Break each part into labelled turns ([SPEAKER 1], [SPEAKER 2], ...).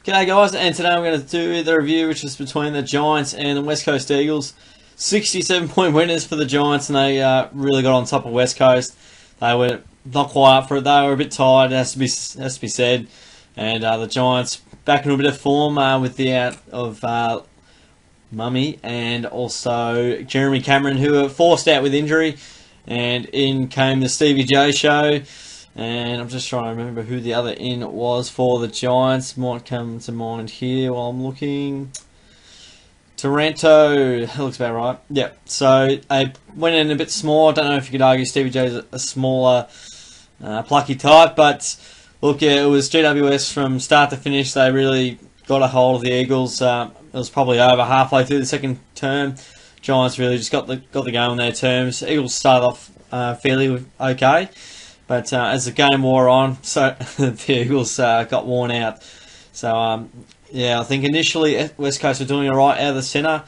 [SPEAKER 1] G'day guys, and today I'm going to do the review which is between the Giants and the West Coast Eagles. 67-point winners for the Giants, and they really got on top of West Coast. They were not quite up for it, they were a bit tired, it has to be said. And the Giants back in a bit of form with the out of Mummy and also Jeremy Cameron, who were forced out with injury. And in came the Stevie J show. And I'm just trying to remember who the other in was for the Giants. Might come to mind here while I'm looking. Taranto, that looks about right. Yep. So they went in a bit small. I don't know if you could argue Stevie J is a smaller, plucky type, but look, yeah, it was GWS from start to finish. They really got a hold of the Eagles. It was probably over halfway through the second term. Giants really just got the game on their terms. Eagles started off fairly okay. But as the game wore on, so the Eagles got worn out. So, yeah, I think initially West Coast were doing all right out of the centre,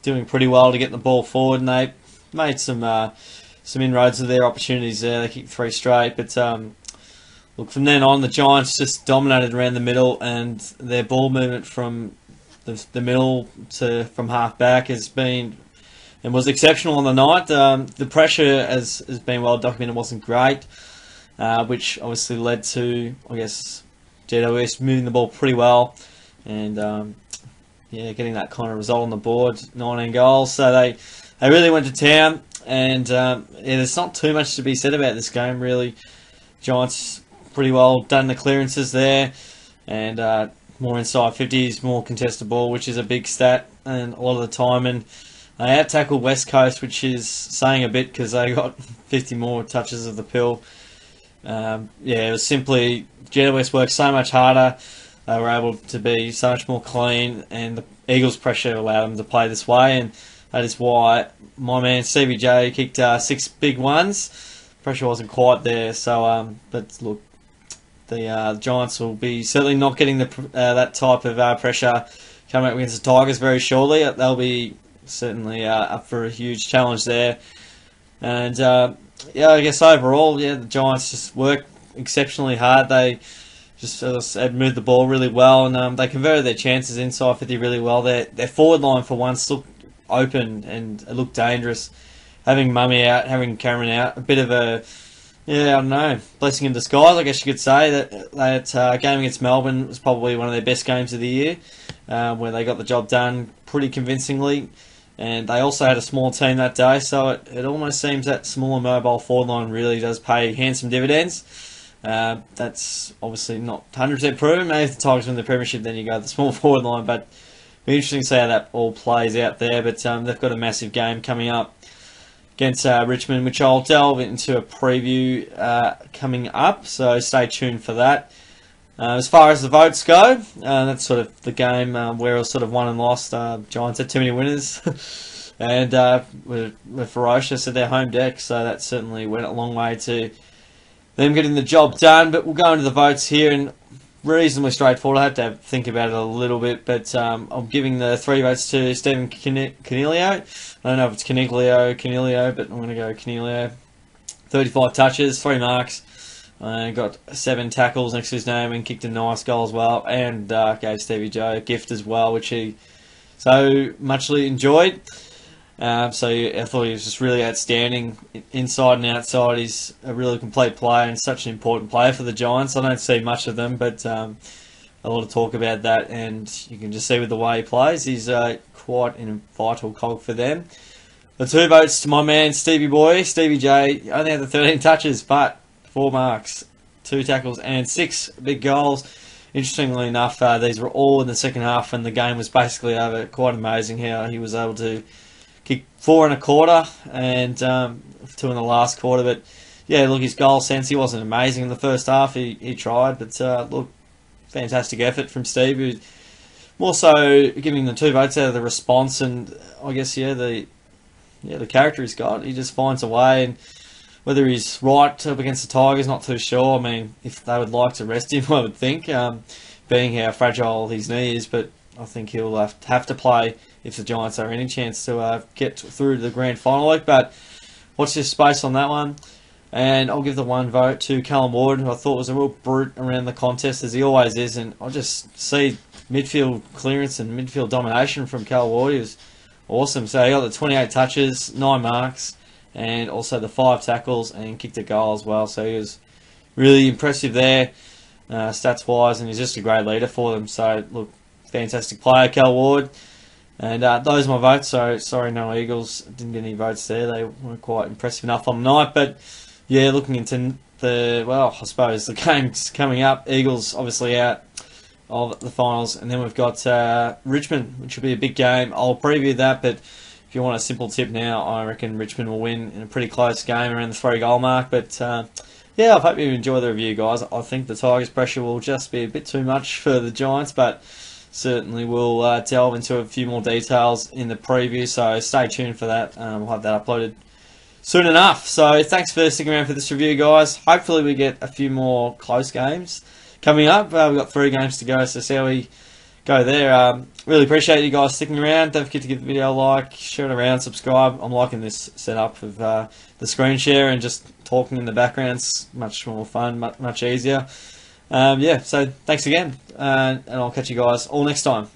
[SPEAKER 1] doing pretty well to get the ball forward, and they made some inroads with their opportunities there. They kicked 3 straight, but look, from then on, the Giants just dominated around the middle, and their ball movement from the middle to from half back has been and was exceptional on the night. The pressure, as has been well documented, wasn't great, which obviously led to, I guess, GWS moving the ball pretty well and yeah, getting that kind of result on the board, 19 goals. So they really went to town, and yeah, there's not too much to be said about this game really. Giants pretty well done the clearances there, and more inside 50s, more contested ball, which is a big stat, and a lot of the time. And they out-tackled West Coast, which is saying a bit because they got 50 more touches of the pill. Yeah, it was simply GWS worked so much harder. They were able to be so much more clean, and the Eagles' pressure allowed them to play this way, and that is why my man Stevie J kicked 6 big ones. Pressure wasn't quite there, so but look, the Giants will be certainly not getting that type of pressure coming up against the Tigers very shortly. They'll be certainly up for a huge challenge there. And yeah, I guess overall, yeah, the Giants just worked exceptionally hard. They just, as I said, moved the ball really well, and they converted their chances inside 50 really well. Their forward line for once looked open and it looked dangerous. Having Mummy out, having Cameron out, a bit of a, yeah, I don't know, blessing in disguise, I guess you could say. That game against Melbourne was probably one of their best games of the year, where they got the job done pretty convincingly. And they also had a small team that day, so it almost seems that smaller mobile forward line really does pay handsome dividends. That's obviously not 100% proven. Maybe if the Tigers win the premiership, then you go to the small forward line. But it'll be interesting to see how that all plays out there. But they've got a massive game coming up against Richmond, which I'll delve into a preview coming up. So stay tuned for that. As far as the votes go, that's sort of the game where it was sort of won and lost. Giants had too many winners and were ferocious at their home deck, so that certainly went a long way to them getting the job done. But we'll go into the votes here, and reasonably straightforward. I have to think about it a little bit, but I'm giving the 3 votes to Stephen Coniglio. I don't know if it's Coniglio, but I'm going to go Coniglio. 35 touches, 3 marks. Got 7 tackles next to his name and kicked a nice goal as well, and gave Stevie J a gift as well, which he so muchly enjoyed. So I thought he was just really outstanding inside and outside. He's a really complete player and such an important player for the Giants. I don't see much of them, but a lot of talk about that, and you can just see with the way he plays, he's quite a vital cog for them. The 2 votes to my man Stevie J. Only had the 13 touches, but 4 marks, 2 tackles, and 6 big goals. Interestingly enough, these were all in the second half, and the game was basically over. Quite amazing how he was able to kick 4 and a quarter and 2 in the last quarter. But yeah, look, his goal sense, he wasn't amazing in the first half. He tried, but look, fantastic effort from Steve, who more so giving the 2 votes out of the response, and I guess the character he's got. He just finds a way, and whether he's right up against the Tigers, not too sure. I mean, if they would like to rest him, I would think, being how fragile his knee is. But I think he'll have to play if the Giants are any chance to get through to the grand final. But watch this space on that one. And I'll give the one vote to Callum Ward, who I thought was a real brute around the contest, as he always is. And I'll just see midfield clearance and midfield domination from Cal Ward. He was awesome. So he got the 28 touches, 9 marks, and also the 5 tackles, and kicked a goal as well. So he was really impressive there, stats-wise, and he's just a great leader for them. So, look, fantastic player, Cal Ward. And those are my votes. So, sorry, no Eagles. Didn't get any votes there. They weren't quite impressive enough on the night. But, yeah, looking into I suppose the games coming up. Eagles obviously out of the finals. And then we've got Richmond, which will be a big game. I'll preview that, but if you want a simple tip now, I reckon Richmond will win in a pretty close game around the 3-goal mark. But, yeah, I hope you enjoy the review, guys. I think the Tigers' pressure will just be a bit too much for the Giants, but certainly we'll delve into a few more details in the preview, so stay tuned for that. We'll have that uploaded soon enough. So thanks for sticking around for this review, guys. Hopefully we get a few more close games coming up. We've got 3 games to go, so see how we go there. Really appreciate you guys sticking around. Don't forget to give the video a like, share it around, subscribe. I'm liking this setup of the screen share and just talking in the background's much more fun, much easier. Yeah, so thanks again, and I'll catch you guys all next time.